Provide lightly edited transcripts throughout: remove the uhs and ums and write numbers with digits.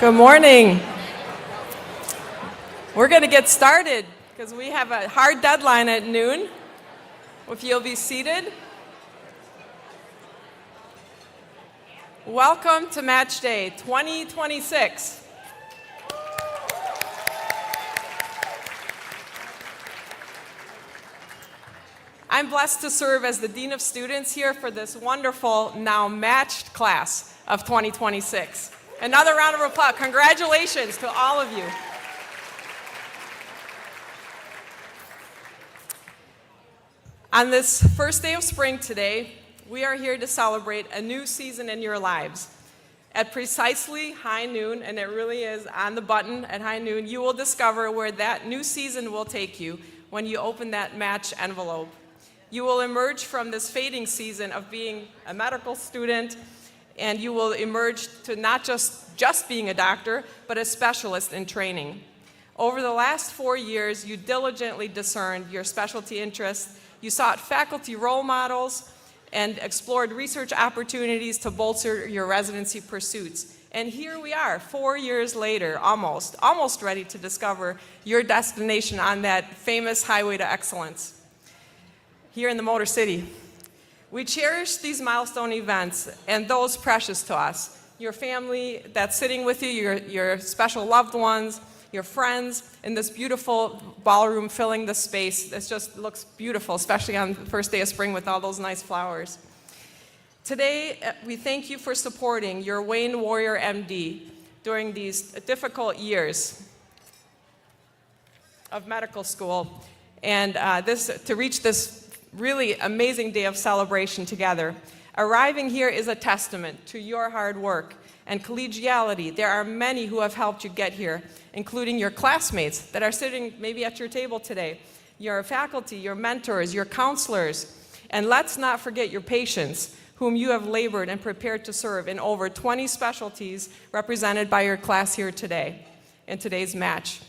Good morning. We're going to get started because we have a hard deadline at noon. If you'll be seated. Welcome to Match Day 2026. I'm blessed to serve as the Dean of Students here for this wonderful, now matched class of 2026. Another round of applause. Congratulations to all of you. On this first day of spring today, we are here to celebrate a new season in your lives. At precisely high noon, and it really is on the button at high noon, you will discover where that new season will take you when you open that match envelope. You will emerge from this fading season of being a medical student, and you will emerge to not just being a doctor, but a specialist in training. Over the last 4 years, you diligently discerned your specialty interests, you sought faculty role models, and explored research opportunities to bolster your residency pursuits. And here we are, 4 years later, almost ready to discover your destination on that famous highway to excellence here in the Motor City. We cherish these milestone events and those precious to us. Your family that's sitting with you, your special loved ones, your friends in this beautiful ballroom filling the space. This just looks beautiful, especially on the first day of spring with all those nice flowers. Today, we thank you for supporting your Wayne Warrior MD during these difficult years of medical school and to reach this really amazing day of celebration together. Arriving here is a testament to your hard work and collegiality. There are many who have helped you get here, including your classmates that are sitting maybe at your table today, your faculty, your mentors, your counselors, and let's not forget your patients, whom you have labored and prepared to serve in over 20 specialties represented by your class here today, in today's match.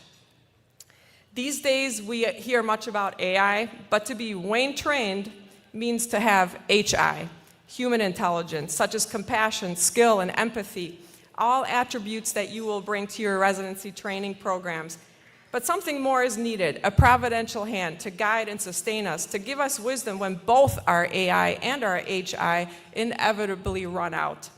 These days, we hear much about AI, but to be Wayne trained means to have HI, human intelligence, such as compassion, skill, and empathy, all attributes that you will bring to your residency training programs. But something more is needed, a providential hand to guide and sustain us, to give us wisdom when both our AI and our HI inevitably run out.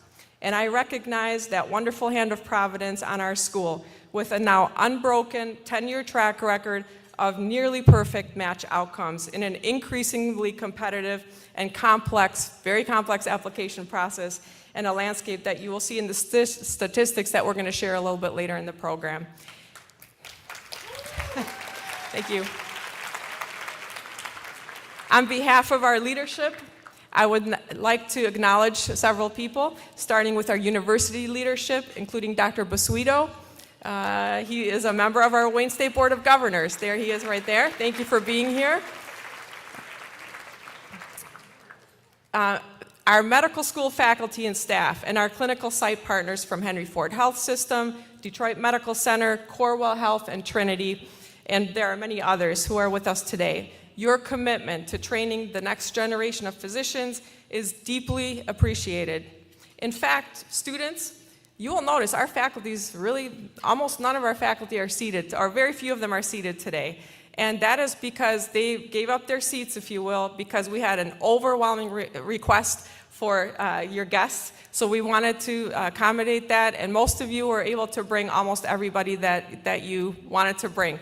And I recognize that wonderful hand of providence on our school with a now unbroken 10-year track record of nearly perfect match outcomes in an increasingly competitive and complex, very complex application process and a landscape that you will see in the statistics that we're going to share a little bit later in the program. Thank you. On behalf of our leadership, I would like to acknowledge several people, starting with our university leadership, including Dr. Basuito. He is a member of our Wayne State Board of Governors. There he is right there. Thank you for being here. Our medical school faculty and staff, and our clinical site partners from Henry Ford Health System, Detroit Medical Center, Corewell Health, and Trinity, and there are many others who are with us today. Your commitment to training the next generation of physicians is deeply appreciated. In fact, students, you will notice our faculty is really, almost none of our faculty are seated, or very few of them are seated today. And that is because they gave up their seats, if you will, because we had an overwhelming request for your guests. So we wanted to accommodate that, and most of you were able to bring almost everybody that you wanted to bring.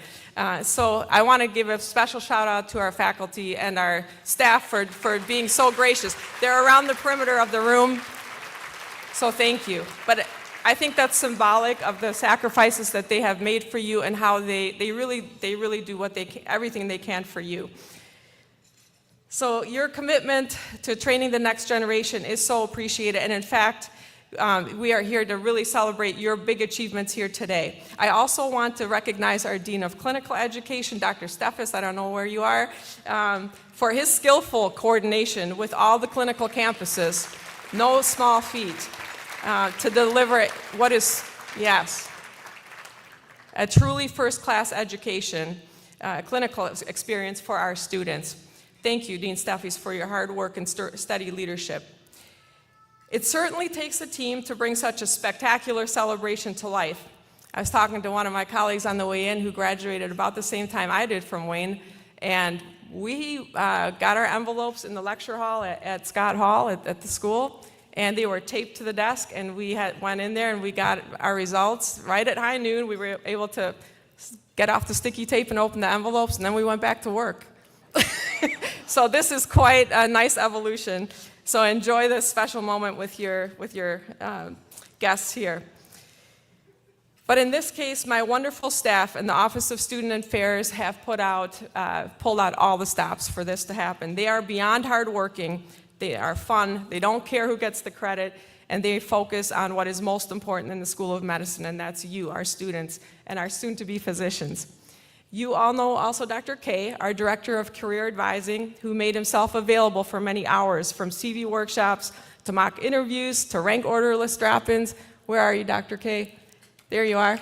So I want to give a special shout out to our faculty and our staff for being so gracious. They're around the perimeter of the room, so thank you. But I think that's symbolic of the sacrifices that they have made for you and how they really do everything they can for you. So your commitment to training the next generation is so appreciated, and in fact, we are here to really celebrate your big achievements here today. I also want to recognize our Dean of Clinical Education, Dr. Steffes, I don't know where you are, for his skillful coordination with all the clinical campuses, no small feat, to deliver what is, yes, a truly first-class education, clinical experience for our students. Thank you, Dean Steffes, for your hard work and steady leadership. It certainly takes a team to bring such a spectacular celebration to life. I was talking to one of my colleagues on the way in who graduated about the same time I did from Wayne, and we got our envelopes in the lecture hall at Scott Hall at the school, and they were taped to the desk, and we went in there and we got our results right at high noon. We were able to get off the sticky tape and open the envelopes, and then we went back to work. So this is quite a nice evolution. So enjoy this special moment with your guests here. But in this case, my wonderful staff and the Office of Student Affairs have pulled out all the stops for this to happen. They are beyond hardworking. They are fun. They don't care who gets the credit, and they focus on what is most important in the School of Medicine, and that's you, our students, and our soon-to-be physicians. You all know also Dr. K, our Director of Career Advising, who made himself available for many hours, from CV workshops to mock interviews to rank order list drop-ins. Where are you, Dr. K? There you are.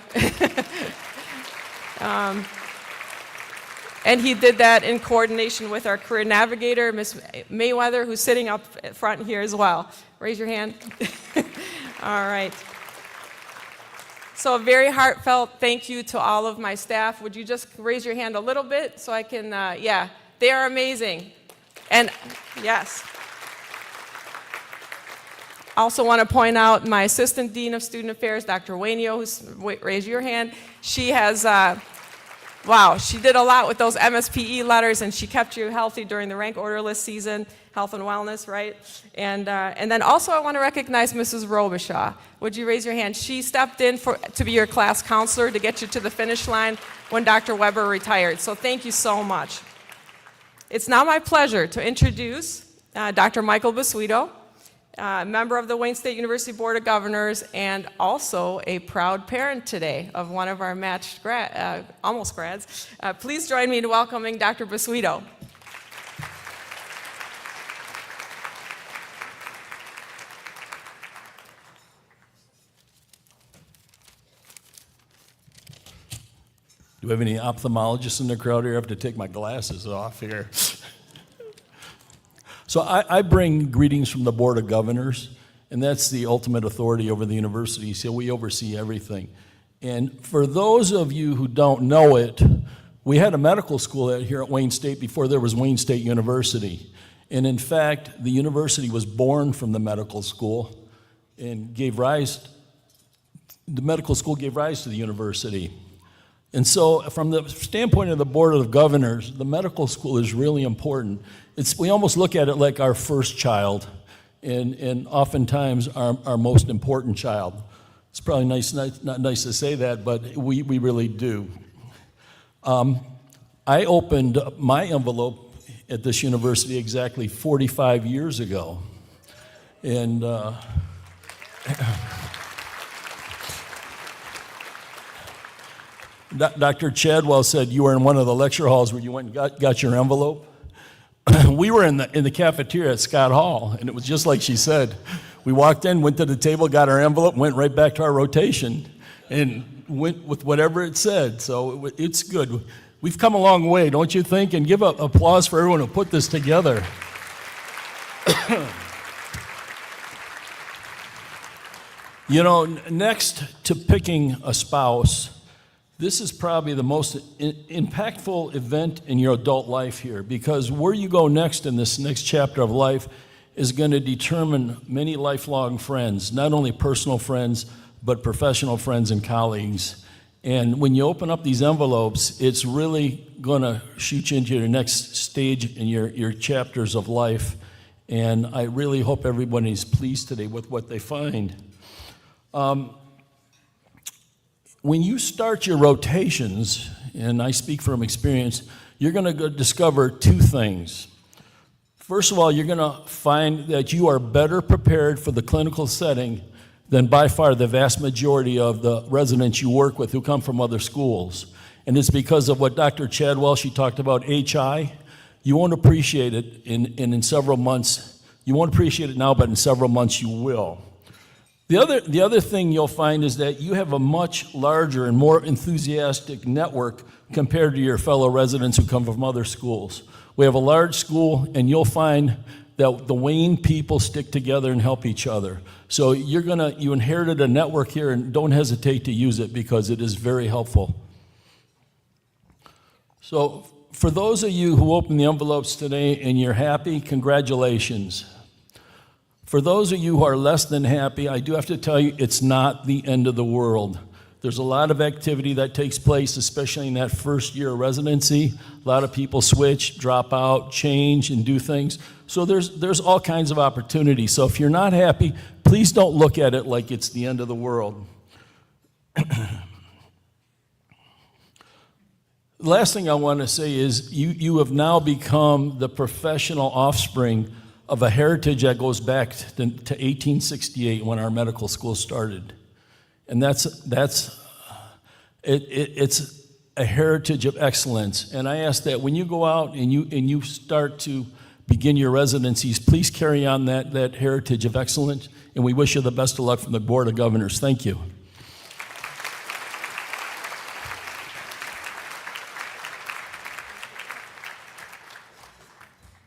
And he did that in coordination with our career navigator, Ms. Mayweather, who's sitting up front here as well. Raise your hand. All right. So a very heartfelt thank you to all of my staff. Would you just raise your hand a little bit so I can, yeah, they are amazing. And yes. Also want to point out my Assistant Dean of Student Affairs, Dr. Wainio, raise your hand. She has, wow, she did a lot with those MSPE letters, and she kept you healthy during the rank order list season, health and wellness, right? And then also I want to recognize Mrs. Robichaud. Would you raise your hand? She stepped in to be your class counselor to get you to the finish line when Dr. Weber retired. So thank you so much. It's now my pleasure to introduce Dr. Michael Basuito. member of the Wayne State University Board of Governors, and also a proud parent today of one of our matched almost grads. Please join me in welcoming Dr. Basuito. Do we have any ophthalmologists in the crowd here? I have to take my glasses off here. So I bring greetings from the Board of Governors, and that's the ultimate authority over the university, so we oversee everything. And for those of you who don't know it, we had a medical school here at Wayne State before there was Wayne State University. And in fact, the university was born from the medical school and the medical school gave rise to the university. And so from the standpoint of the Board of Governors, the medical school is really important. We almost look at it like our first child, and oftentimes our most important child. It's probably not nice to say that, but we really do. I opened my envelope at this university exactly 45 years ago. And Dr. Chadwell said you were in one of the lecture halls where you went and got your envelope. We were in the cafeteria at Scott Hall, and it was just like she said. We walked in, went to the table, got our envelope, went right back to our rotation, and went with whatever it said. So it's good. We've come a long way, don't you think? And give applause for everyone who put this together. You know, next to picking a spouse, this is probably the most impactful event in your adult life here, because where you go next in this next chapter of life is going to determine many lifelong friends, not only personal friends, but professional friends and colleagues. And when you open up these envelopes, it's really going to shoot you into your next stage in your chapters of life. And I really hope everybody's pleased today with what they find. When you start your rotations, and I speak from experience, you're going to discover two things. First of all, you're going to find that you are better prepared for the clinical setting than by far the vast majority of the residents you work with who come from other schools. And it's because of what Dr. Chadwell, she talked about HI. You won't appreciate it in several months. You won't appreciate it now, but in several months you will. The other thing you'll find is that you have a much larger and more enthusiastic network compared to your fellow residents who come from other schools. We have a large school, and you'll find that the Wayne people stick together and help each other. So you inherited a network here, and don't hesitate to use it because it is very helpful. So for those of you who opened the envelopes today and you're happy, congratulations. For those of you who are less than happy, I do have to tell you, it's not the end of the world. There's a lot of activity that takes place, especially in that first year of residency. A lot of people switch, drop out, change, and do things. So there's all kinds of opportunities. So if you're not happy, please don't look at it like it's the end of the world. The last thing I want to say is you have now become the professional offspring of a heritage that goes back to 1868 when our medical school started. And it's a heritage of excellence. And I ask that when you go out and you start to begin your residencies, please carry on that heritage of excellence. And we wish you the best of luck from the Board of Governors. Thank you.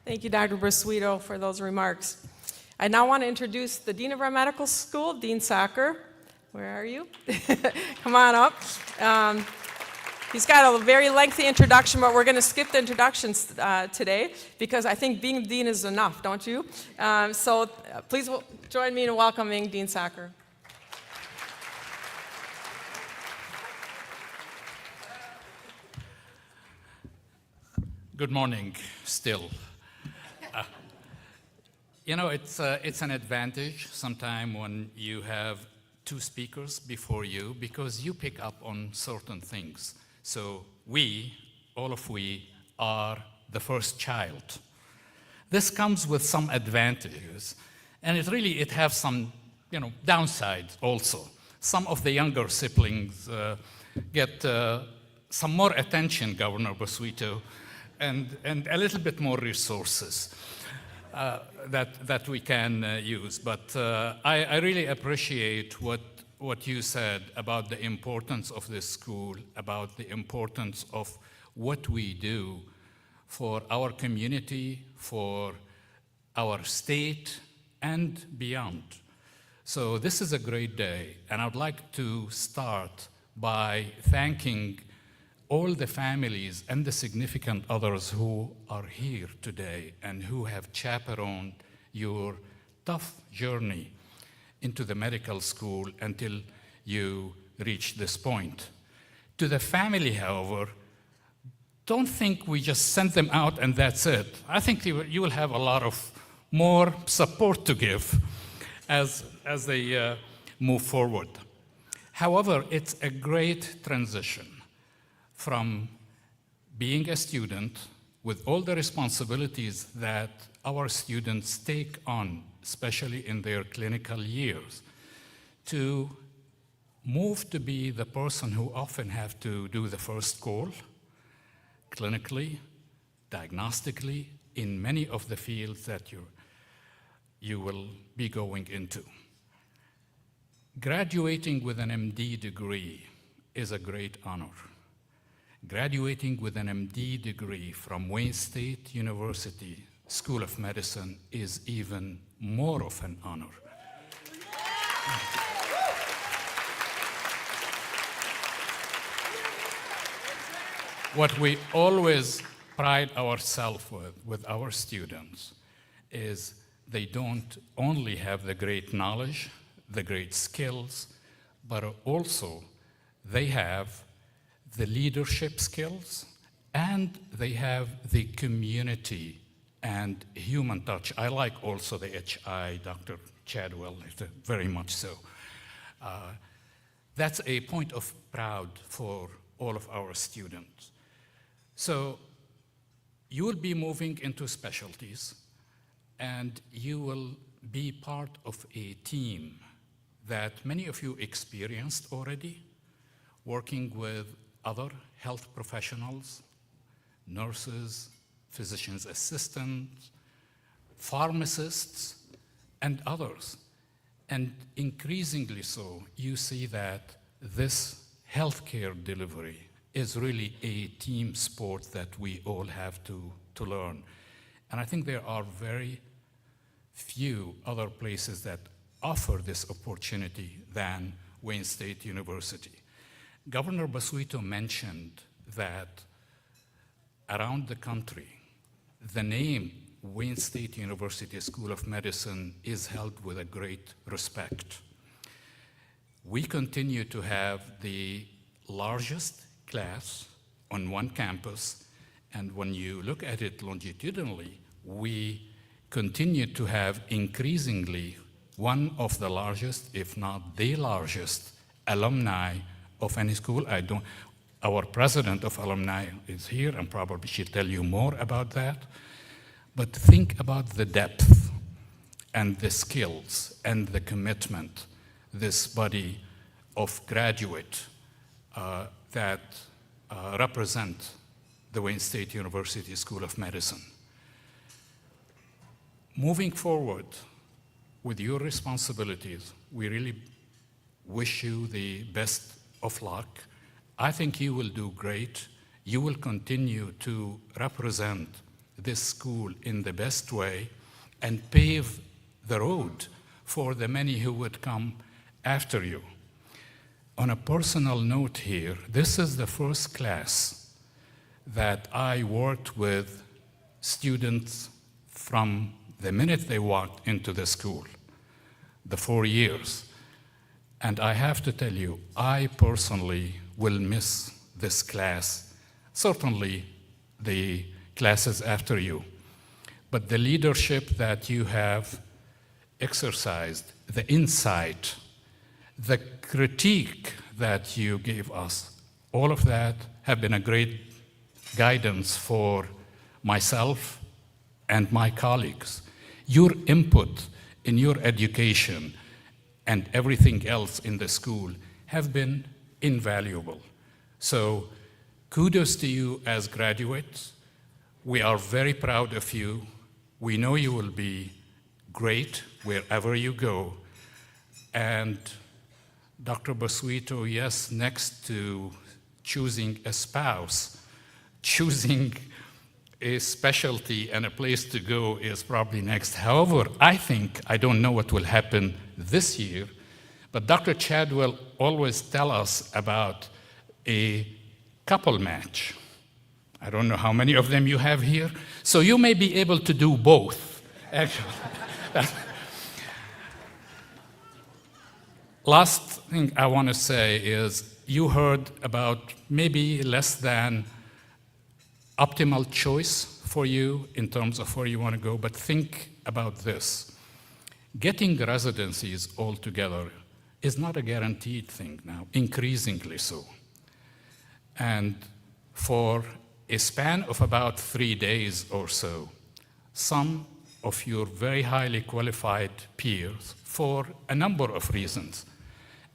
Thank you, Dr. Basuito, for those remarks. I now want to introduce the Dean of our medical school, Dean Sacker. Where are you? Come on up. He's got a very lengthy introduction, but we're going to skip the introductions today because I think being dean is enough, don't you? So please join me in welcoming Dean Sacker. Good morning, still. You know, it's an advantage sometime when you have two speakers before you because you pick up on certain things. So all of we, are the first child. This comes with some advantages, And it has some, downsides also. Some of the younger siblings get some more attention, Governor Basuito, and a little bit more resources that we can use. But I really appreciate what you said about the importance of this school, about the importance of what we do for our community, for our state, and beyond. So this is a great day, and I'd like to start by thanking all the families and the significant others who are here today and who have chaperoned your tough journey into the medical school until you reach this point. To the family, however, don't think we just sent them out and that's it. I think you will have a lot of more support to give as they move forward. However, it's a great transition from being a student with all the responsibilities that our students take on, especially in their clinical years, to move to be the person who often have to do the first call, clinically, diagnostically, in many of the fields that you will be going into. Graduating with an MD degree is a great honor. Graduating with an MD degree from Wayne State University School of Medicine is even more of an honor. What we always pride ourselves with our students is they don't only have the great knowledge, the great skills, but also they have the leadership skills and they have the community and human touch. I like also the HI, Dr. Chadwell, very much so. That's a point of pride for all of our students. So you will be moving into specialties and you will be part of a team that many of you experienced already, working with other health professionals, nurses, physician's assistants, pharmacists, and others. And increasingly so, you see that this healthcare delivery is really a team sport that we all have to learn. And I think there are very few other places that offer this opportunity than Wayne State University. Governor Basuito mentioned that around the country, the name Wayne State University School of Medicine is held with a great respect. We continue to have the largest class on one campus, and when you look at it longitudinally, we continue to have increasingly one of the largest, if not the largest, alumni of any school. Our president of alumni is here, and probably she'll tell you more about that. But think about the depth and the skills and the commitment this body of graduate that represent the Wayne State University School of Medicine. Moving forward with your responsibilities, we really wish you the best of luck. I think you will do great. You will continue to represent this school in the best way and pave the road for the many who would come after you. On a personal note here, this is the first class that I worked with students from the minute they walked into the school, the 4 years. And I have to tell you, I personally will miss this class, certainly the classes after you. But the leadership that you have exercised, the insight, the critique that you gave us, all of that have been a great guidance for myself and my colleagues. Your input in your education and everything else in the school have been invaluable. So kudos to you as graduates. We are very proud of you. We know you will be great wherever you go. And Dr. Basuito, yes, next to choosing a spouse, choosing a specialty and a place to go is probably next. However, I don't know what will happen this year, but Dr. Chadwell always tell us about a couple match. I don't know how many of them you have here, so you may be able to do both, actually. Last thing I want to say is you heard about maybe less than optimal choice for you in terms of where you want to go, but think about this. Getting residencies altogether is not a guaranteed thing now, increasingly so. And for a span of about 3 days or so, some of your very highly qualified peers, for a number of reasons,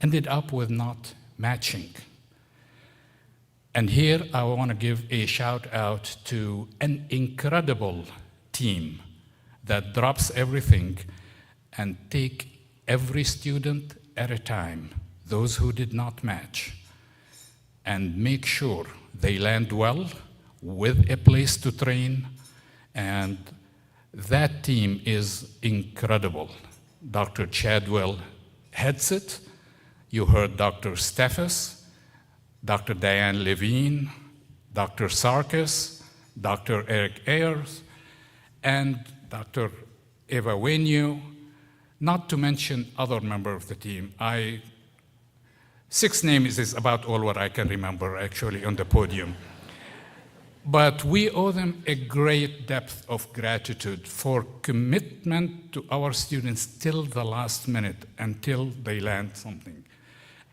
ended up with not matching. And here I want to give a shout out to an incredible team that drops everything and take every student at a time, those who did not match, and make sure they land well with a place to train. And that team is incredible. Dr. Chadwell heads it. You heard Dr. Steffes, Dr. Diane Levine, Dr. Sarkis, Dr. Eric Ayers, and Dr. Eva Wenyu, not to mention other members of the team. 6 names is about all what I can remember actually on the podium. But we owe them a great depth of gratitude for commitment to our students till the last minute, until they land something.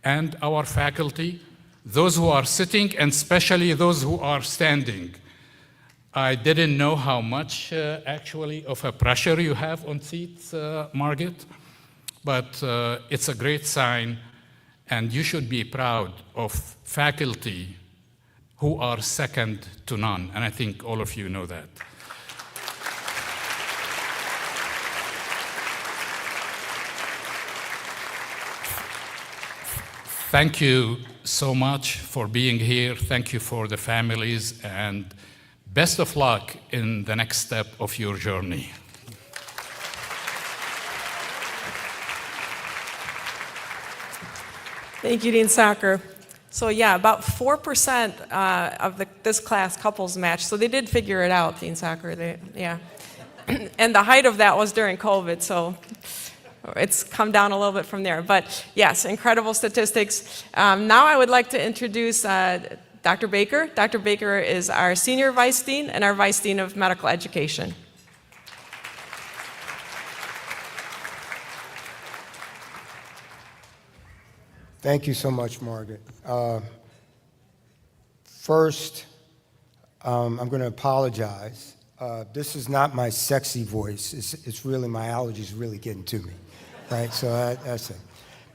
And our faculty, those who are sitting, and especially those who are standing. I didn't know how much actually of a pressure you have on seats, Margaret, but it's a great sign, and you should be proud of faculty who are second to none, and I think all of you know that. Thank you so much for being here. Thank you for the families, and best of luck in the next step of your journey. Thank you, Dean Sacker. So yeah, about 4% of this class couples match. So they did figure it out, Dean Sacker. Yeah. And the height of that was during COVID, so it's come down a little bit from there. But yes, incredible statistics. Now I would like to introduce Dr. Baker. Dr. Baker is our Senior Vice Dean and our Vice Dean of Medical Education. Thank you so much, Margaret. First, I'm going to apologize. This is not my sexy voice. It's really, my allergies really getting to me, right? So that's it.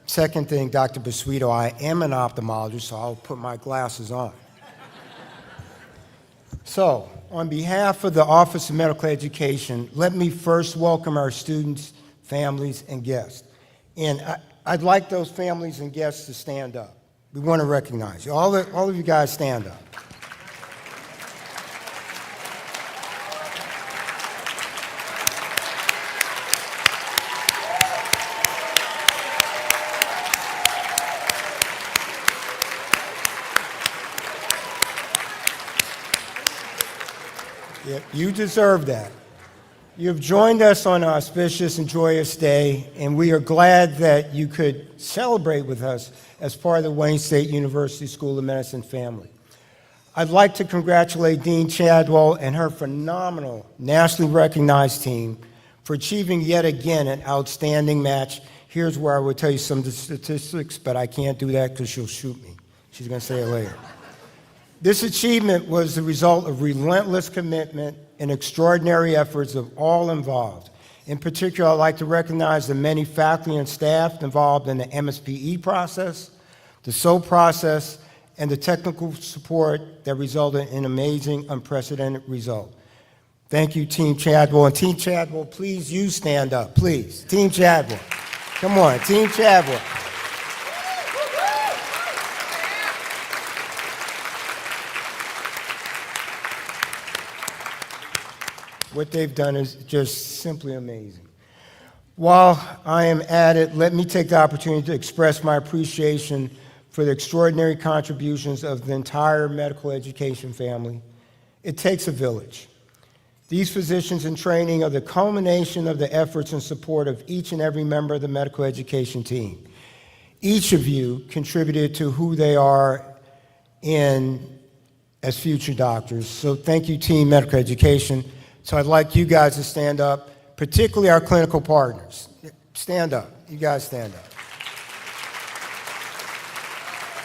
Second thing, Dr. Basuito, I am an ophthalmologist, so I'll put my glasses on. So, on behalf of the Office of Medical Education, let me first welcome our students, families, and guests. And I'd like those families and guests to stand up. We want to recognize you. All of you guys stand up. Yep, you deserve that. You have joined us on an auspicious and joyous day, and we are glad that you could celebrate with us as part of the Wayne State University School of Medicine family. I'd like to congratulate Dean Chadwell and her phenomenal nationally recognized team for achieving yet again an outstanding match. Here's where I would tell you some of the statistics, but I can't do that because she'll shoot me. She's going to say it later. This achievement was the result of relentless commitment and extraordinary efforts of all involved, In particular, I'd like to recognize the many faculty and staff involved in the MSPE process, the SO process, and the technical support that resulted in an amazing, unprecedented result. Thank you, Team Chadwell. And Team Chadwell, please, you stand up, please. Team Chadwell. Come on, Team Chadwell. What they've done is just simply amazing. While I am at it, let me take the opportunity to express my appreciation for the extraordinary contributions of the entire medical education family. It takes a village. These physicians in training are the culmination of the efforts and support of each and every member of the medical education team. Each of you contributed to who they are as future doctors. So thank you, Team Medical Education. So I'd like you guys to stand up, particularly our clinical partners. Stand up. You guys stand up.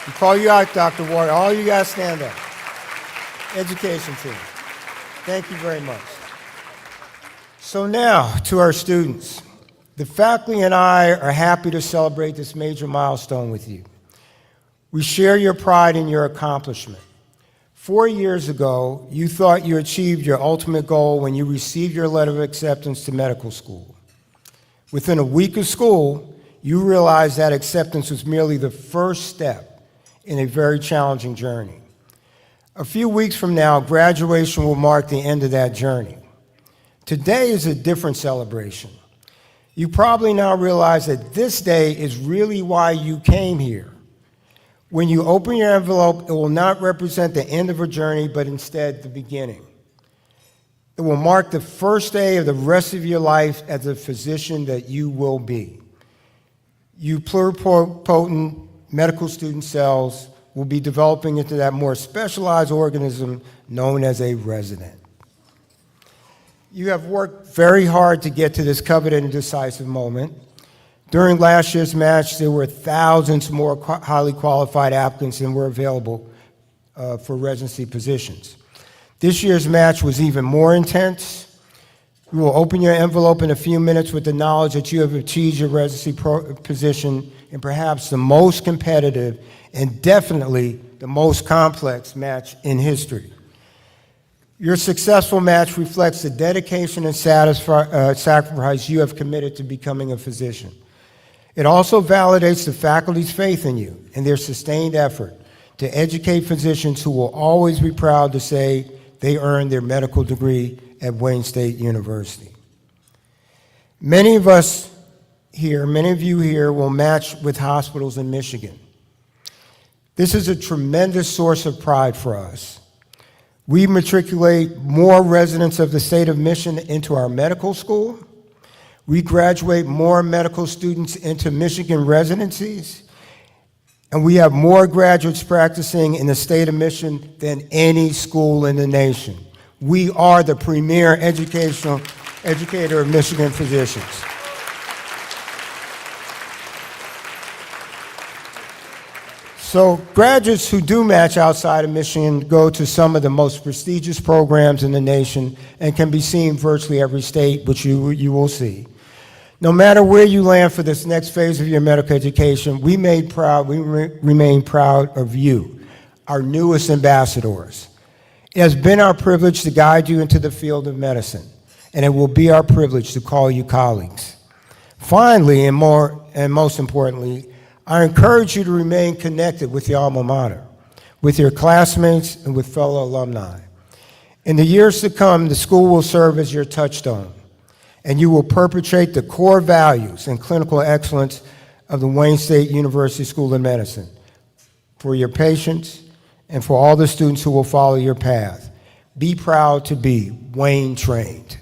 We call you out, Dr. Ward. All you guys stand up. Education team. Thank you very much. So now, to our students. The faculty and I are happy to celebrate this major milestone with you. We share your pride in your accomplishment. 4 years ago, you thought you achieved your ultimate goal when you received your letter of acceptance to medical school. Within a week of school, you realized that acceptance was merely the first step in a very challenging journey. A few weeks from now, graduation will mark the end of that journey. Today is a different celebration. You probably now realize that this day is really why you came here. When you open your envelope, it will not represent the end of a journey, but instead the beginning. It will mark the first day of the rest of your life as the physician that you will be. You pluripotent medical student cells will be developing into that more specialized organism known as a resident. You have worked very hard to get to this coveted and decisive moment. During last year's match, there were thousands more highly qualified applicants than were available for residency positions. This year's match was even more intense. You will open your envelope in a few minutes with the knowledge that you have achieved your residency position in perhaps the most competitive and definitely the most complex match in history. Your successful match reflects the dedication and sacrifice you have committed to becoming a physician. It also validates the faculty's faith in you and their sustained effort to educate physicians who will always be proud to say they earned their medical degree at Wayne State University. Many of you here will match with hospitals in Michigan. This is a tremendous source of pride for us. We matriculate more residents of the state of Michigan into our medical school. We graduate more medical students into Michigan residencies, and we have more graduates practicing in the state of Michigan than any school in the nation. We are the premier educator of Michigan physicians. So graduates who do match outside of Michigan go to some of the most prestigious programs in the nation and can be seen virtually every state, which you will see. No matter where you land for this next phase of your medical education, we remain proud of you, our newest ambassadors. It has been our privilege to guide you into the field of medicine, and it will be our privilege to call you colleagues. Finally, and most importantly, I encourage you to remain connected with your alma mater, with your classmates, and with fellow alumni. In the years to come, the school will serve as your touchstone, and you will perpetrate the core values and clinical excellence of the Wayne State University School of Medicine for your patients and for all the students who will follow your path. Be proud to be Wayne trained.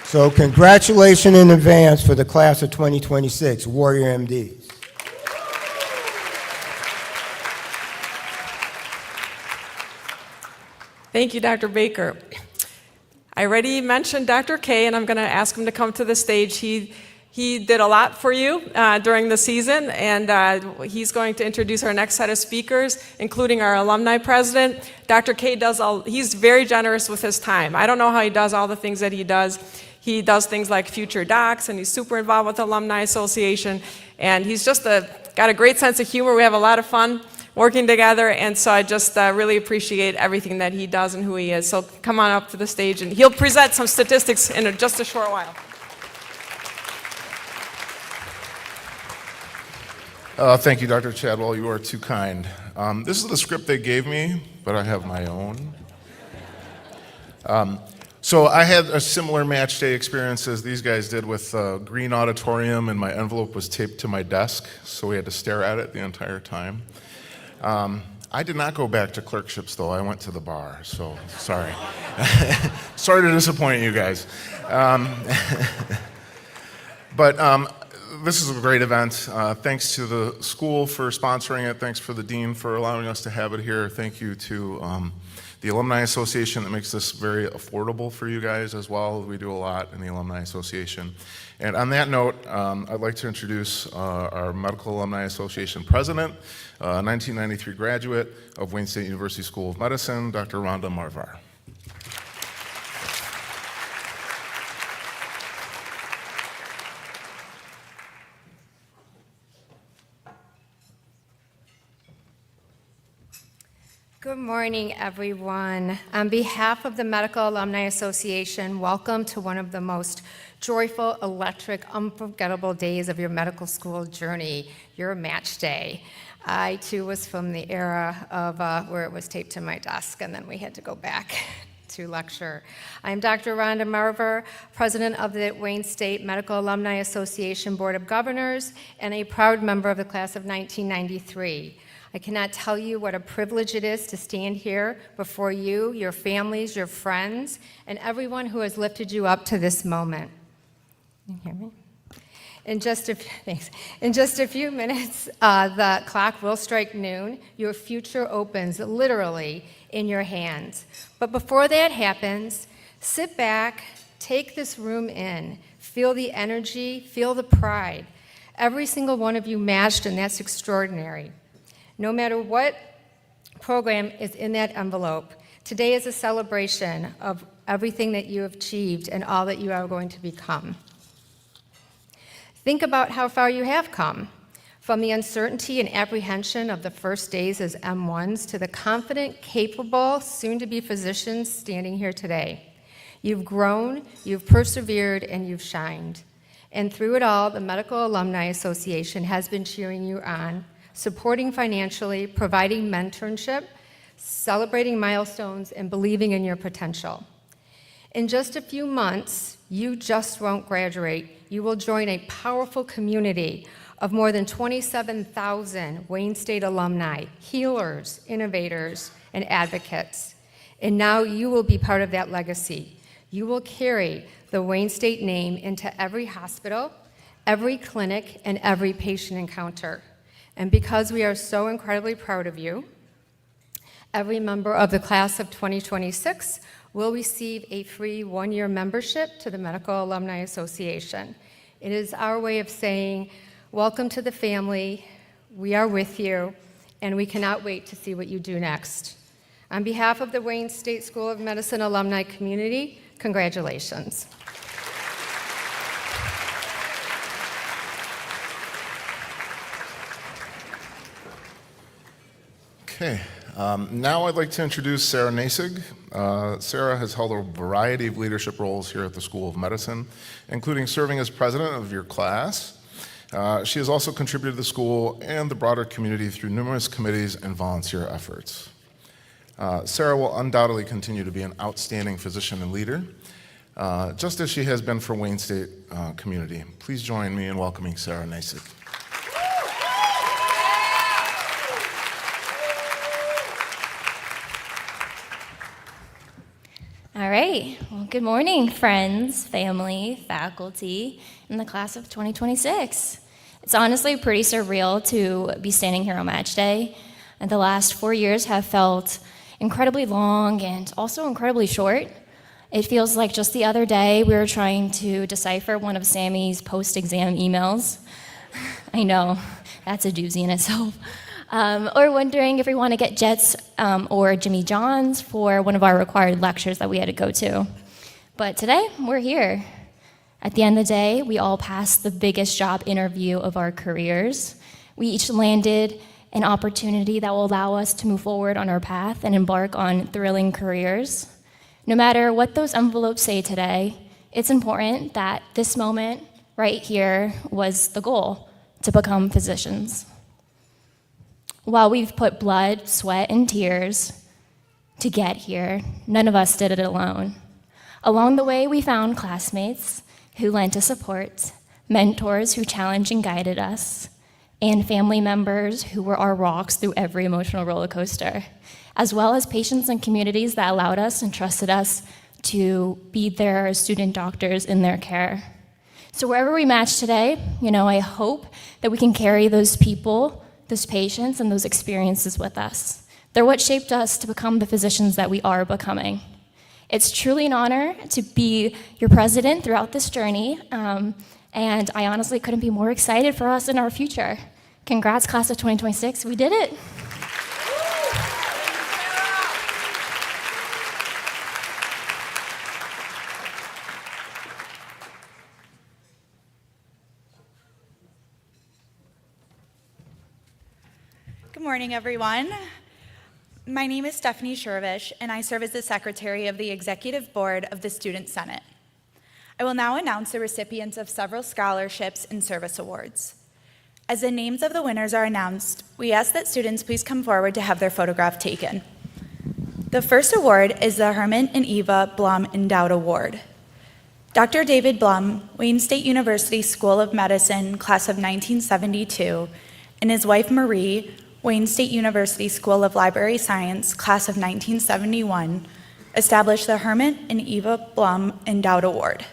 So congratulations in advance for the class of 2026, Warrior MDs. Thank you, Dr. Baker. I already mentioned Dr. K, and I'm going to ask him to come to the stage. He He did a lot for you during the season, and he's going to introduce our next set of speakers, including our alumni president. Dr. K he's very generous with his time. I don't know how he does all the things that he does. He does things like Future Docs, and he's super involved with the Alumni Association, and he's just got a great sense of humor. We have a lot of fun working together, and so I just really appreciate everything that he does and who he is. So come on up to the stage, and he'll present some statistics in just a short while. Thank you, Dr. Chadwell. You are too kind. This is the script they gave me, but I have my own. So I had a similar match day experience as these guys did with green auditorium, and my envelope was taped to my desk, so we had to stare at it the entire time. I did not go back to clerkships, though. I went to the bar, so sorry. Sorry to disappoint you guys. But this is a great event. Thanks to the school for sponsoring it. Thanks for the dean for allowing us to have it here. Thank you to the Alumni Association that makes this very affordable for you guys as well. We do a lot in the Alumni Association. And on that note, I'd like to introduce our Medical Alumni Association president, 1993 graduate of Wayne State University School of Medicine, Dr. Rhonda Marvar. Good morning, everyone. On behalf of the Medical Alumni Association, welcome to one of the most joyful, electric, unforgettable days of your medical school journey, your match day. I, too, was from the era of where it was taped to my desk, and then we had to go back to lecture. I'm Dr. Rhonda Marvar, president of the Wayne State Medical Alumni Association Board of Governors, and a proud member of the class of 1993. I cannot tell you what a privilege it is to stand here before you, your families, your friends, and everyone who has lifted you up to this moment. Can you hear me? In just a few minutes, the clock will strike noon. Your future opens literally in your hands. But before that happens, sit back, take this room in, feel the energy, feel the pride. Every single one of you matched, and that's extraordinary. No matter what program is in that envelope, today is a celebration of everything that you have achieved and all that you are going to become. Think about how far you have come, from the uncertainty and apprehension of the first days as M1s to the confident, capable, soon-to-be physicians standing here today. You've grown, you've persevered, and you've shined. And through it all, the Medical Alumni Association has been cheering you on, supporting financially, providing mentorship, celebrating milestones, and believing in your potential. In just a few months, you just won't graduate. You will join a powerful community of more than 27,000 Wayne State alumni, healers, innovators, and advocates. And now you will be part of that legacy. You will carry the Wayne State name into every hospital, every clinic, and every patient encounter. And because we are so incredibly proud of you, every member of the class of 2026 will receive a free one-year membership to the Medical Alumni Association. It is our way of saying, welcome to the family, we are with you, and we cannot wait to see what you do next. On behalf of the Wayne State School of Medicine alumni community, congratulations. Okay, now I'd like to introduce Sarah Nasig. Sarah has held a variety of leadership roles here at the School of Medicine, including serving as president of your class. She has also contributed to the school and the broader community through numerous committees and volunteer efforts. Sarah will undoubtedly continue to be an outstanding physician and leader, just as she has been for Wayne State community. Please join me in welcoming Sarah Nasig. All right. Well, good morning, friends, family, faculty, in the class of 2026. It's honestly pretty surreal to be standing here on match day. And the last 4 years have felt incredibly long and also incredibly short. It feels like just the other day we were trying to decipher one of Sammy's post-exam emails. I know, that's a doozy in itself. Or wondering if we want to get Jets or Jimmy John's for one of our required lectures that we had to go to. But today, we're here. At the end of the day, we all passed the biggest job interview of our careers. We each landed an opportunity that will allow us to move forward on our path and embark on thrilling careers. No matter what those envelopes say today, it's important that this moment right here was the goal, to become physicians. While we've put blood, sweat, and tears to get here, none of us did it alone. Along the way, we found classmates who lent us support, mentors who challenged and guided us, and family members who were our rocks through every emotional roller coaster, as well as patients and communities that allowed us and trusted us to be their student doctors in their care. So wherever we match today, I hope that we can carry those people, those patients, and those experiences with us. They're what shaped us to become the physicians that we are becoming. It's truly an honor to be your president throughout this journey, and I honestly couldn't be more excited for us in our future. Congrats, class of 2026, we did it. Good morning, everyone. My name is Stephanie Shurvish, and I serve as the Secretary of the Executive Board of the Student Senate. I will now announce the recipients of several scholarships and service awards. As the names of the winners are announced, we ask that students please come forward to have their photograph taken. The first award is the Herman and Eva Blum Endowed Award. Dr. David Blum, Wayne State University School of Medicine, class of 1972, and his wife Marie, Wayne State University School of Library Science, class of 1971, established the Herman and Eva Blum Endowed Award.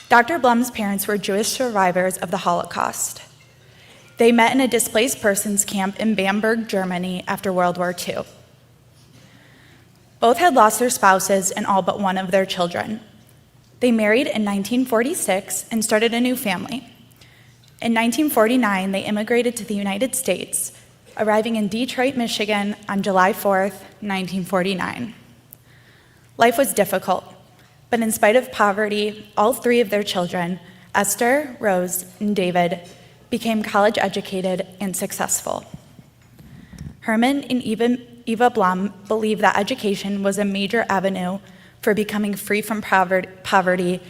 Dr. Blum's parents were Jewish survivors of the Holocaust. They met in a displaced persons camp in Bamberg, Germany after World War II. Both had lost their spouses and all but one of their children. They married in 1946 and started a new family. In 1949, they immigrated to the United States, arriving in Detroit, Michigan on July 4th, 1949. Life was difficult, but in spite of poverty, all three of their children, Esther, Rose, and David, became college educated and successful. Herman and Eva Blum believed that education was a major avenue for becoming free from poverty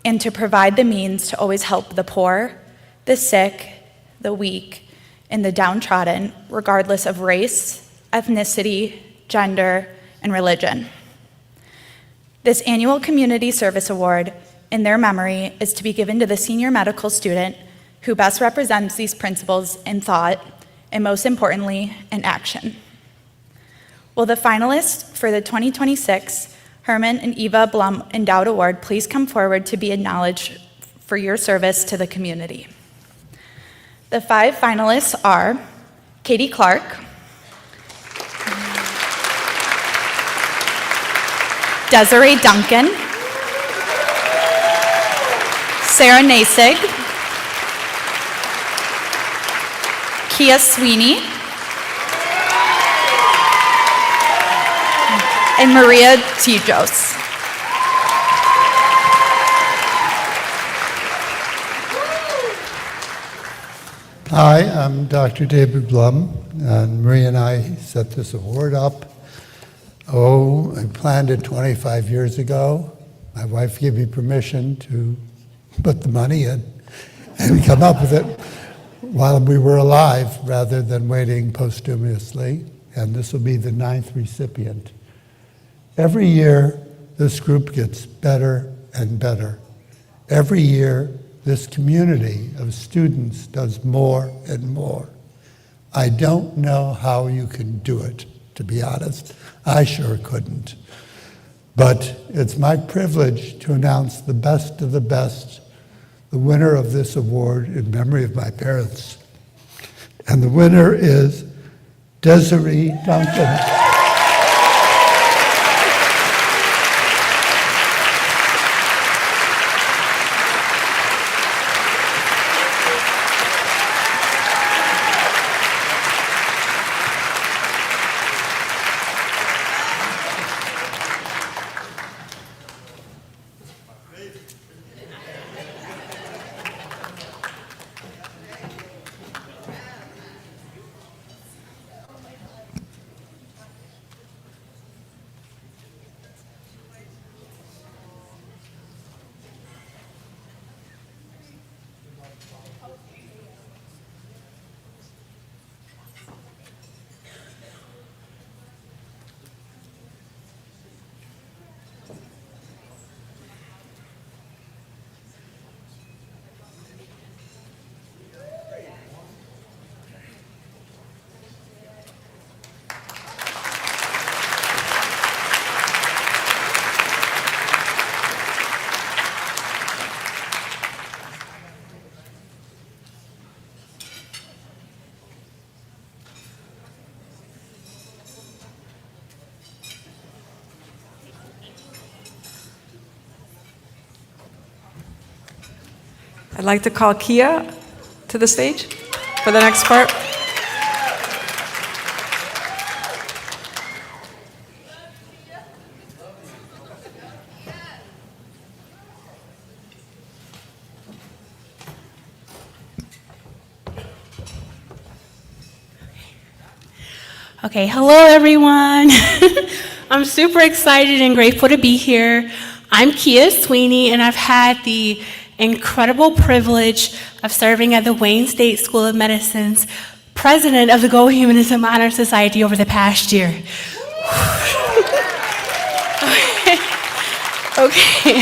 and to provide the means to always help the poor, the sick, the weak, and the downtrodden, regardless of race, ethnicity, gender, and religion. This annual Community Service Award, in their memory, is to be given to the senior medical student who best represents these principles in thought, and most importantly, in action. Will the finalists for the 2026 Herman and Eva Blum Endowed Award please come forward to be acknowledged for your service to the community? The 5 finalists are Katie Clark, Desiree Duncan, Sarah Nasig, Kia Sweeney, and Maria Tijos. Hi, I'm Dr. David Blum, and Marie and I set this award up. I planned it 25 years ago. My wife gave me permission to put the money in and come up with it while we were alive rather than waiting posthumously, and this will be the 9th recipient. Every year, this group gets better and better. Every year, this community of students does more and more. I don't know how you can do it, to be honest. I sure couldn't. But it's my privilege to announce the best of the best, the winner of this award in memory of my parents. And the winner is Desiree Duncan. I'd like to call Kia to the stage for the next part. Okay, hello everyone. I'm super excited and grateful to be here. I'm Kia Sweeney, and I've had the incredible privilege of serving at the Wayne State School of Medicine's president of the Go Humanism Honor Society over the past year. Okay.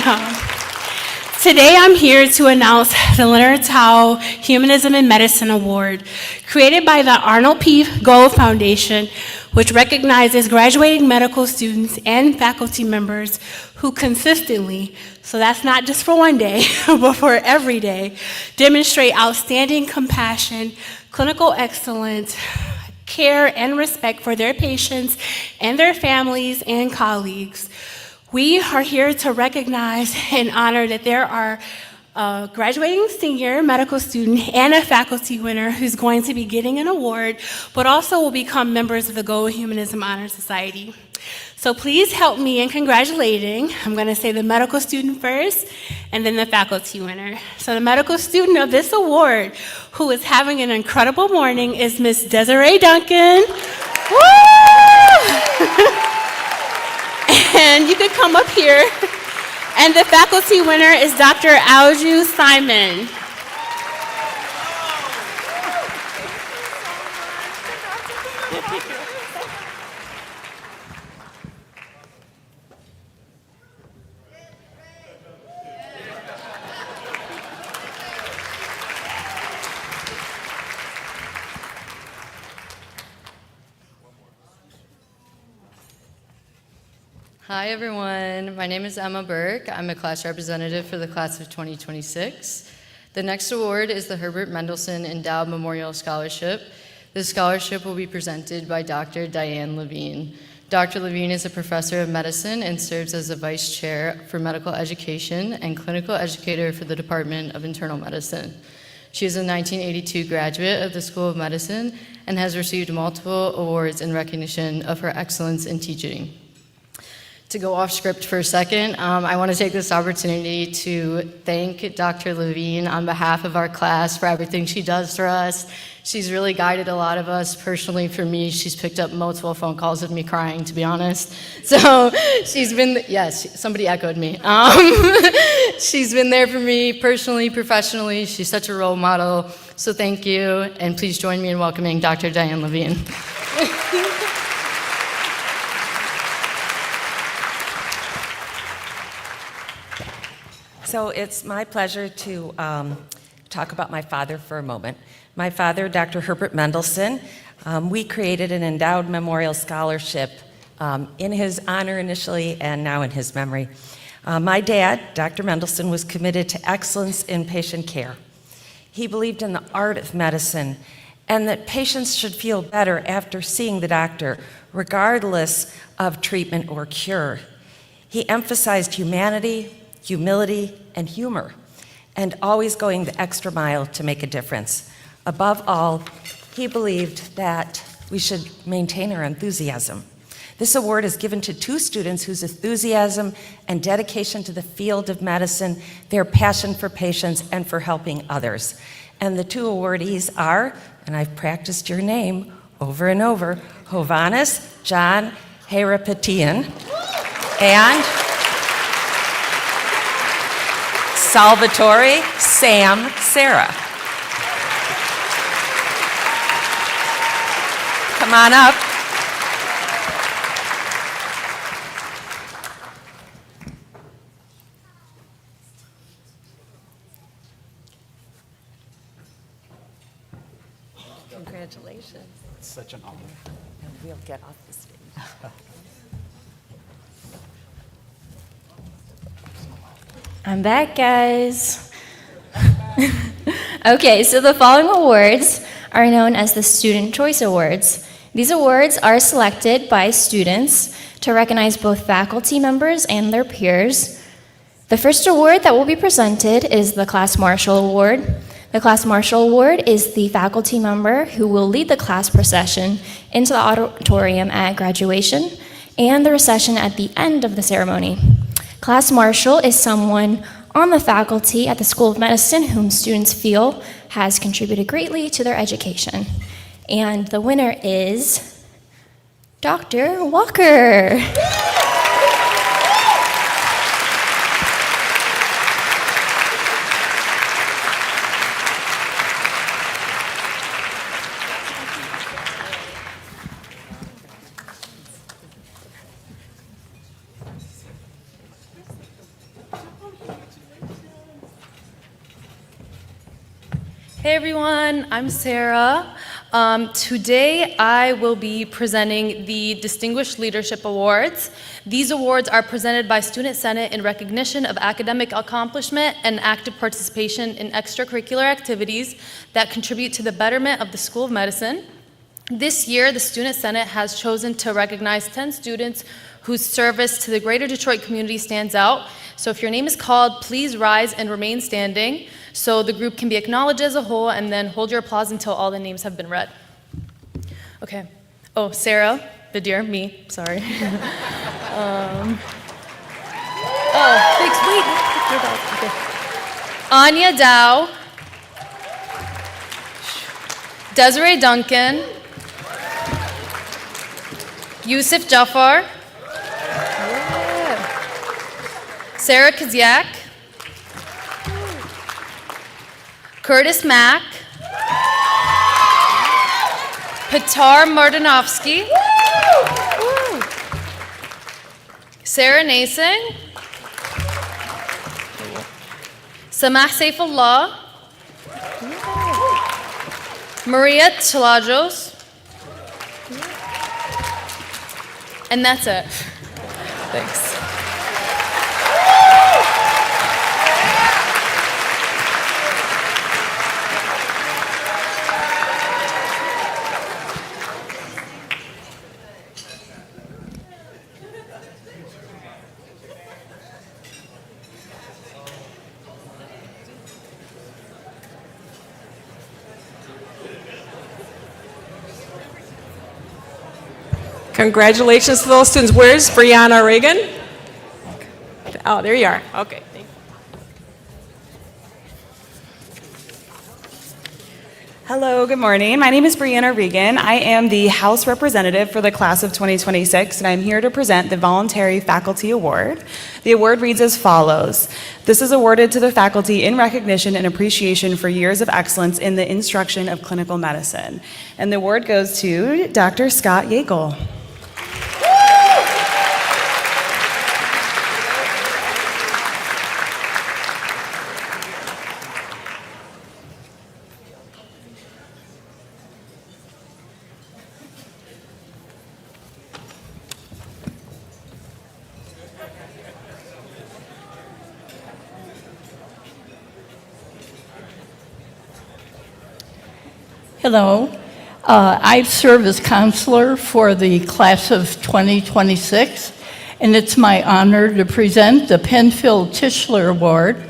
Today I'm here to announce the Leonard Tao Humanism in Medicine Award, created by the Arnold P. Gold Foundation, which recognizes graduating medical students and faculty members who consistently, so that's not just for one day, but for every day, demonstrate outstanding compassion, clinical excellence, care, and respect for their patients and their families and colleagues. We are here to recognize and honor that there are a graduating senior medical student and a faculty winner who's going to be getting an award, but also will become members of the Go Humanism Honor Society. So please help me in congratulating. I'm going to say the medical student first, and then the faculty winner. So the medical student of this award, who is having an incredible morning, is Miss Desiree Duncan. Woo! And you could come up here. And the faculty winner is Dr. Alju Simon. Hi everyone, my name is Emma Burke. I'm a class representative for the class of 2026. The next award is the Herbert Mendelsohn Endowed Memorial Scholarship. This scholarship will be presented by Dr. Diane Levine. Dr. Levine is a professor of medicine and serves as the vice chair for medical education and clinical educator for the Department of Internal Medicine. She is a 1982 graduate of the School of Medicine and has received multiple awards in recognition of her excellence in teaching. To go off script for a second, I want to take this opportunity to thank Dr. Levine on behalf of our class for everything she does for us. She's really guided a lot of us. Personally, for me, she's picked up multiple phone calls of me crying, to be honest. So she's been, yes, somebody echoed me. She's been there for me personally, professionally. She's such a role model. So thank you, and please join me in welcoming Dr. Diane Levine. So it's my pleasure to talk about my father for a moment. My father, Dr. Herbert Mendelsohn, we created an endowed memorial scholarship in his honor initially and now in his memory. My dad, Dr. Mendelsohn, was committed to excellence in patient care. He believed in the art of medicine and that patients should feel better after seeing the doctor, regardless of treatment or cure. He emphasized humanity, humility, and humor, and always going the extra mile to make a difference. Above all, he believed that we should maintain our enthusiasm. This award is given to two students whose enthusiasm and dedication to the field of medicine, their passion for patients, and for helping others. And the two awardees are, and I've practiced your name over and over, Hovannes John Harapetian and Salvatore Sam Sarah. Come on up. Congratulations. It's such an honor. And we'll get off the stage. I'm back, guys. Okay, so the following awards are known as the Student Choice Awards. These awards are selected by students to recognize both faculty members and their peers. The first award that will be presented is the Class Marshal Award. The Class Marshal Award is the faculty member who will lead the class procession into the auditorium at graduation and the recession at the end of the ceremony. Class Marshal is someone on the faculty at the School of Medicine whom students feel has contributed greatly to their education. And the winner is Dr. Walker. Hey everyone, I'm Sarah. Today I will be presenting the Distinguished Leadership Awards. These awards are presented by Student Senate in recognition of academic accomplishment and active participation in extracurricular activities that contribute to the betterment of the School of Medicine. This year, the Student Senate has chosen to recognize 10 students whose service to the greater Detroit community stands out. So if your name is called, please rise and remain standing so the group can be acknowledged as a whole, and then hold your applause until all the names have been read. Okay. Oh, Sarah, Badir, me, sorry. Oh, thanks, wait. Okay. Anya Dow, Desiree Duncan, Yusuf Jafar, Sarah Kaziak, Curtis Mack, Pitar Martinovsky, Sarah Nasing, Samah Saifullah, Maria Chalajos, and that's it. Thanks. Congratulations to those students. Where's Brianna Reagan? Oh, there you are. Okay. Thank you. Hello, good morning. My name is Brianna Regan. I am the House Representative for the Class of 2026, and I'm here to present the Voluntary Faculty Award. The award reads as follows. This is awarded to the faculty in recognition and appreciation for years of excellence in the instruction of clinical medicine. And the award goes to Dr. Scott Yeagle. Hello. I serve as counselor for the class of 2026, and it's my honor to present the Penfield Tischler Award.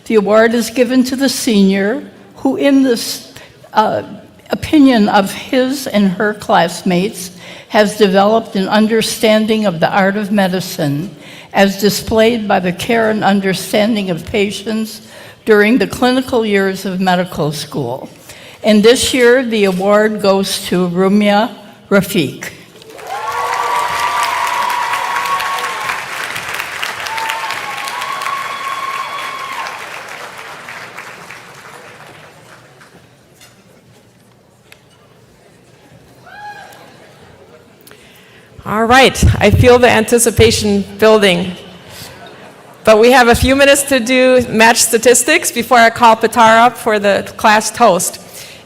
The award is given to the senior who, in this opinion of his and her classmates, has developed an understanding of the art of medicine as displayed by the care and understanding of patients during the clinical years of medical school. And this year, the award goes to Rumia Rafiq. All right. I feel the anticipation building. But we have a few minutes to do match statistics before I call Pitar up for the class toast.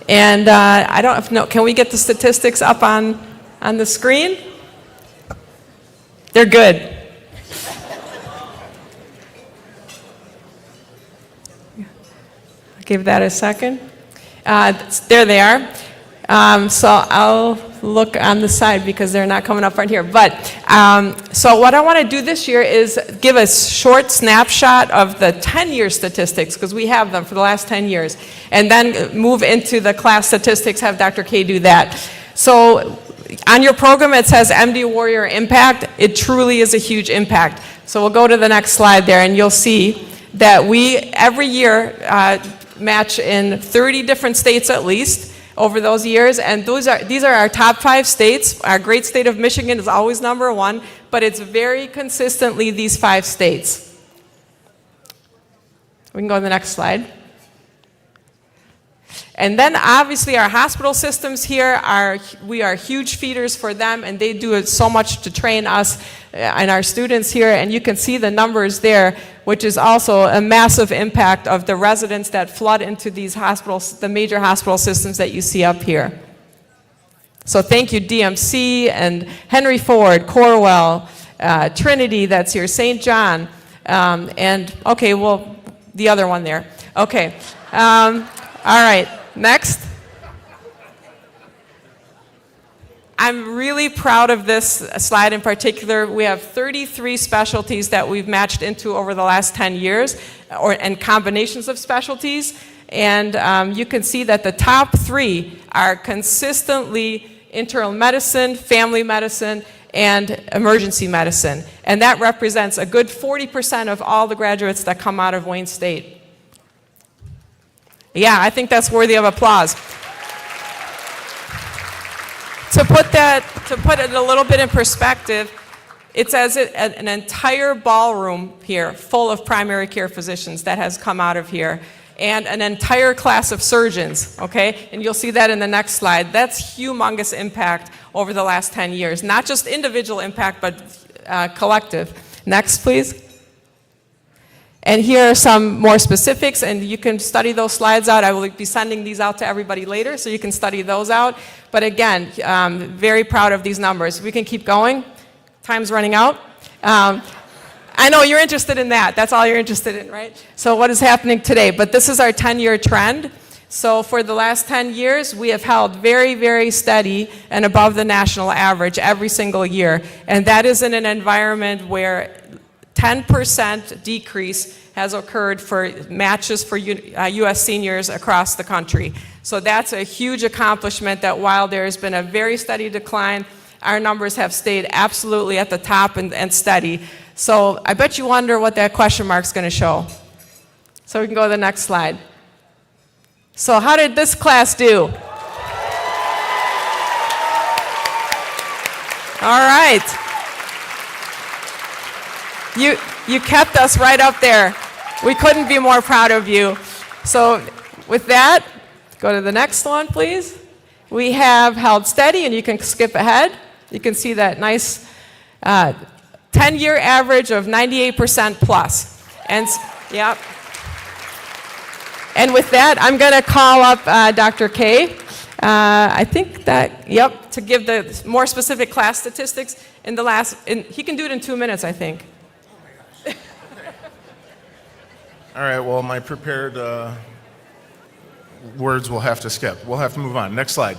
And I don't know, can we get the statistics up on the screen? They're good. I'll give that a second. There they are. So I'll look on the side because they're not coming up front here. But, so what I want to do this year is give a short snapshot of the 10-year statistics, because we have them for the last 10 years, and then move into the class statistics, have Dr. K do that. So on your program it says MD Warrior Impact. It truly is a huge impact. So we'll go to the next slide there, and you'll see that we, every year, match in 30 different states at least over those years, and these are our top 5 states. Our great state of Michigan is always number 1, but it's very consistently these 5 states. We can go to the next slide. And then obviously our hospital systems here, we are huge feeders for them, and they do so much to train us and our students here, and you can see the numbers there, which is also a massive impact of the residents that flood into these hospitals, the major hospital systems that you see up here. So thank you DMC and Henry Ford, Corwell, Trinity that's here, St. John, and okay, well, the other one there. Okay, all right. Next. I'm really proud of this slide in particular. We have 33 specialties that we've matched into over the last 10 years, and combinations of specialties. And you can see that the top 3 are consistently internal medicine, family medicine, and emergency medicine. And that represents a good 40% of all the graduates that come out of Wayne State. Yeah, I think that's worthy of applause. To put it a little bit in perspective, it's as if an entire ballroom here full of primary care physicians that has come out of here, and an entire class of surgeons, okay? And you'll see that in the next slide. That's humongous impact over the last 10 years. Not just individual impact, but collective. Next, please. And here are some more specifics, and you can study those slides out. I will be sending these out to everybody later, so you can study those out. But again, very proud of these numbers. We can keep going. Time's running out. I know you're interested in that. That's all you're interested in, right? So what is happening today? But this is our 10-year trend. So for the last 10 years, we have held very, very steady and above the national average every single year. And that is in an environment where 10% decrease has occurred for matches for U.S. seniors across the country. So that's a huge accomplishment that while there's been a very steady decline, our numbers have stayed absolutely at the top and steady. So I bet you wonder what that question mark's going to show. So we can go to the next slide. So how did this class do? All right. You kept us right up there. We couldn't be more proud of you. So with that, go to the next one, please. We have held steady, and you can skip ahead. You can see that nice 10-year average of 98% plus. And, yep. And with that, I'm going to call up Dr. K. I think that, yep, to give the more specific class statistics in the last, he can do it in 2 minutes, I think. All right, well, my prepared words will have to skip. We'll have to move on. Next slide.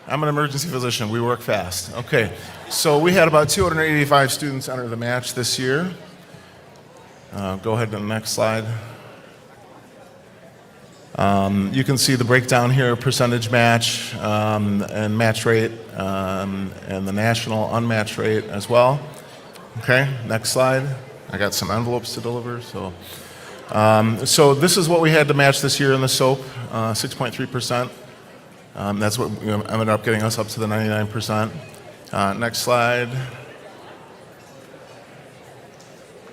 I'm an emergency physician. We work fast. Okay, so we had about 285 students enter the match this year. Go ahead to the next slide. You can see the breakdown here, percentage match and match rate, and the national unmatched rate as well. Okay, next slide. I got some envelopes to deliver, so. So this is what we had to match this year in the SOAP, 6.3%. That's what ended up getting us up to the 99%. Next slide.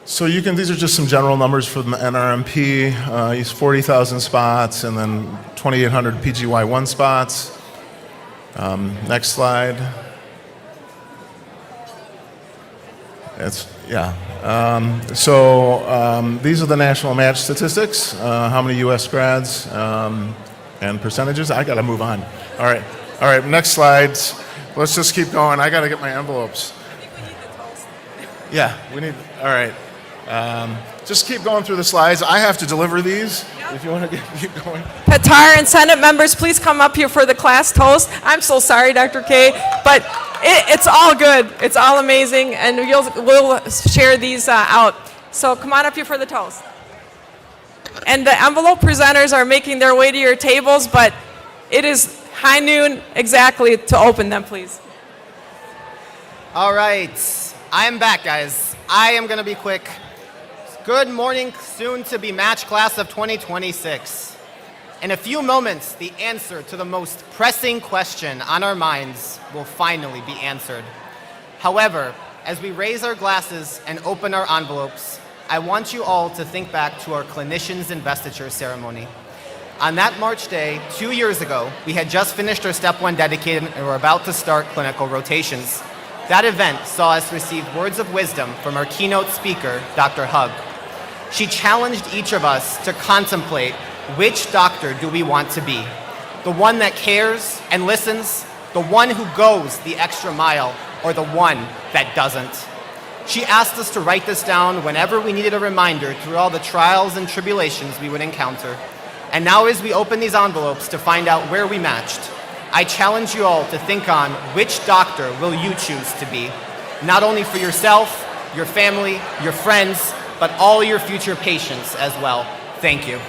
So these are just some general numbers from the NRMP. Use 40,000 spots and then 2,800 PGY1 spots. Next slide. These are the national match statistics. How many U.S. grads and percentages. I got to move on. All right, next slides. Let's just keep going. I got to get my envelopes. Yeah, we need, all right. Just keep going through the slides. I have to deliver these if you want to keep going. Qatar and Senate members, please come up here for the class toast. I'm so sorry, Dr. K, but it's all good. It's all amazing, and we'll share these out. So come on up here for the toast. And the envelope presenters are making their way to your tables, but it is high noon exactly to open them, please. All right, I am back, guys. I am going to be quick. Good morning, soon-to-be match class of 2026. In a few moments, the answer to the most pressing question on our minds will finally be answered. However, as we raise our glasses and open our envelopes, I want you all to think back to our clinicians investiture ceremony. On that March day, 2 years ago, we had just finished our Step 1 dedicated and were about to start clinical rotations. That event saw us receive words of wisdom from our keynote speaker, Dr. Hug. She challenged each of us to contemplate which doctor do we want to be? The one that cares and listens, the one who goes the extra mile, or the one that doesn't? She asked us to write this down whenever we needed a reminder through all the trials and tribulations we would encounter. And now as we open these envelopes to find out where we matched, I challenge you all to think on which doctor will you choose to be, not only for yourself, your family, your friends, but all your future patients as well. Thank you.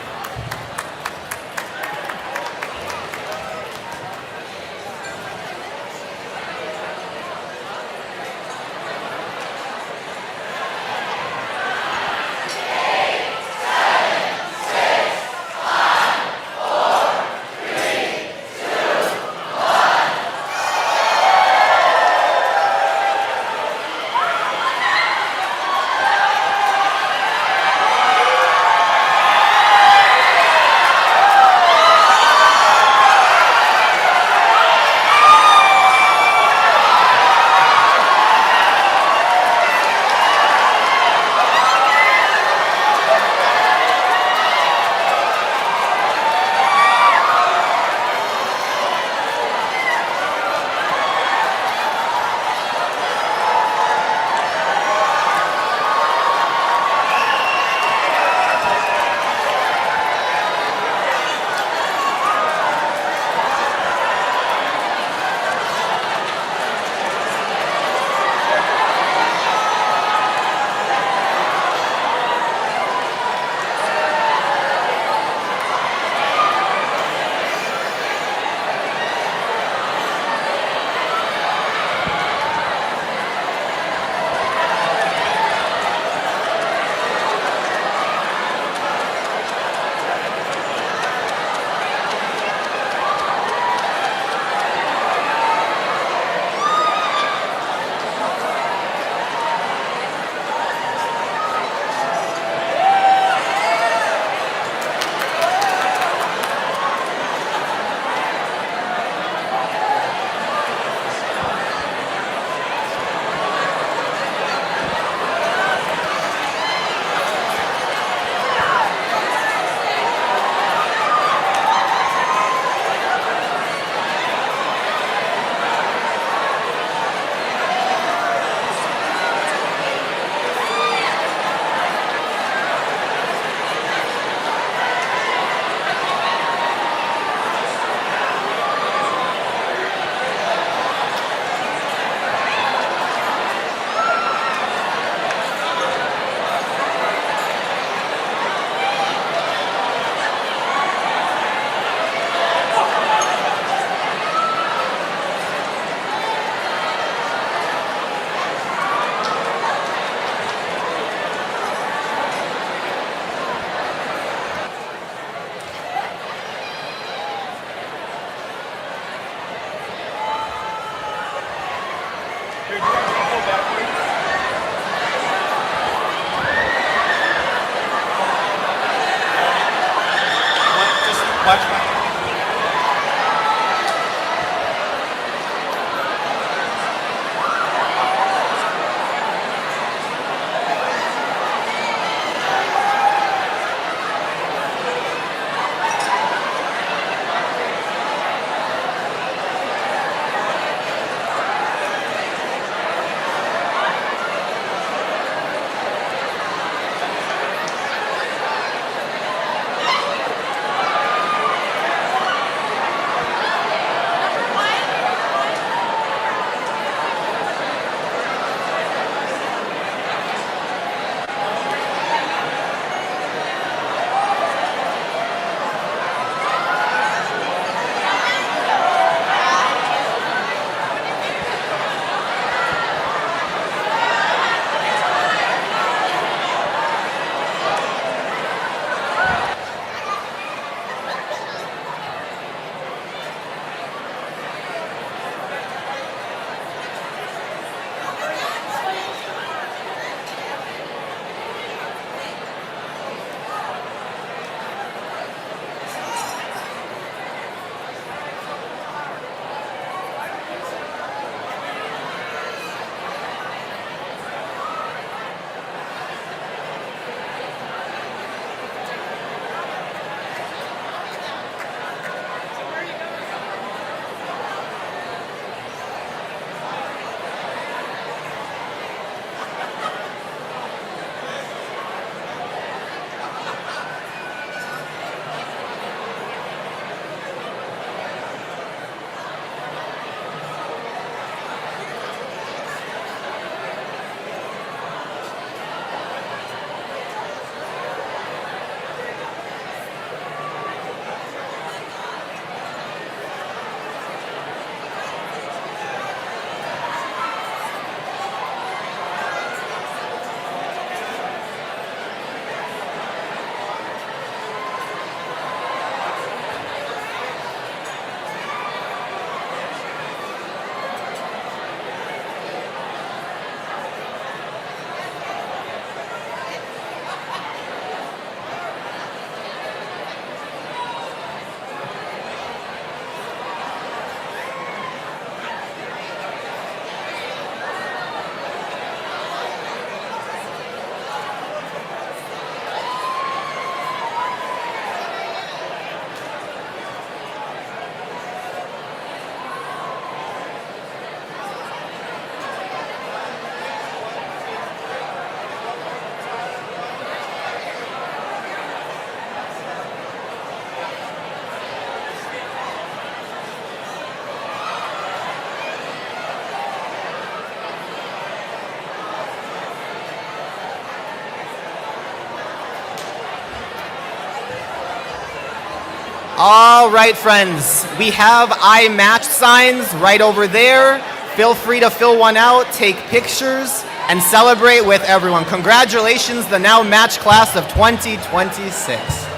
All right, friends, we have I match signs right over there. Feel free to fill one out, take pictures, and celebrate with everyone. Congratulations, the now match class of 2026.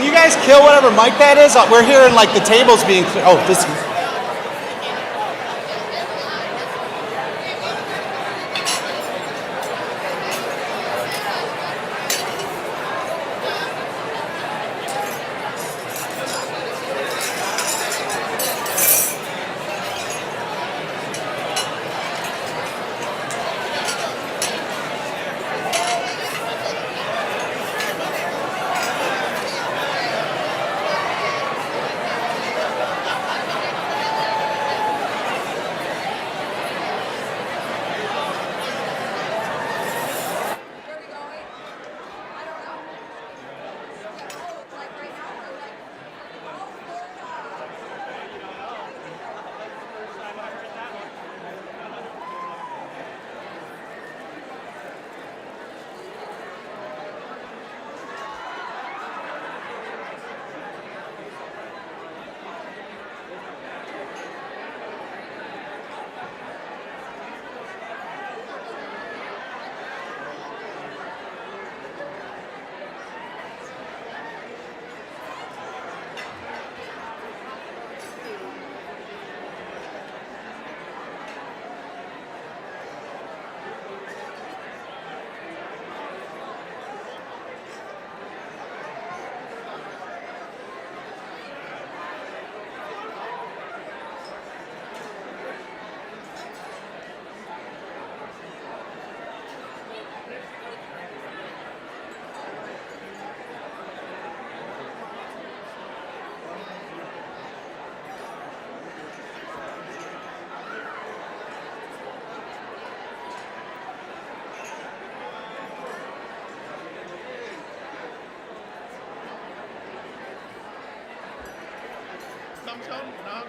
Can you guys kill whatever mic that is? We're hearing like the tables being clear. Oh, this. Thumbs up? No?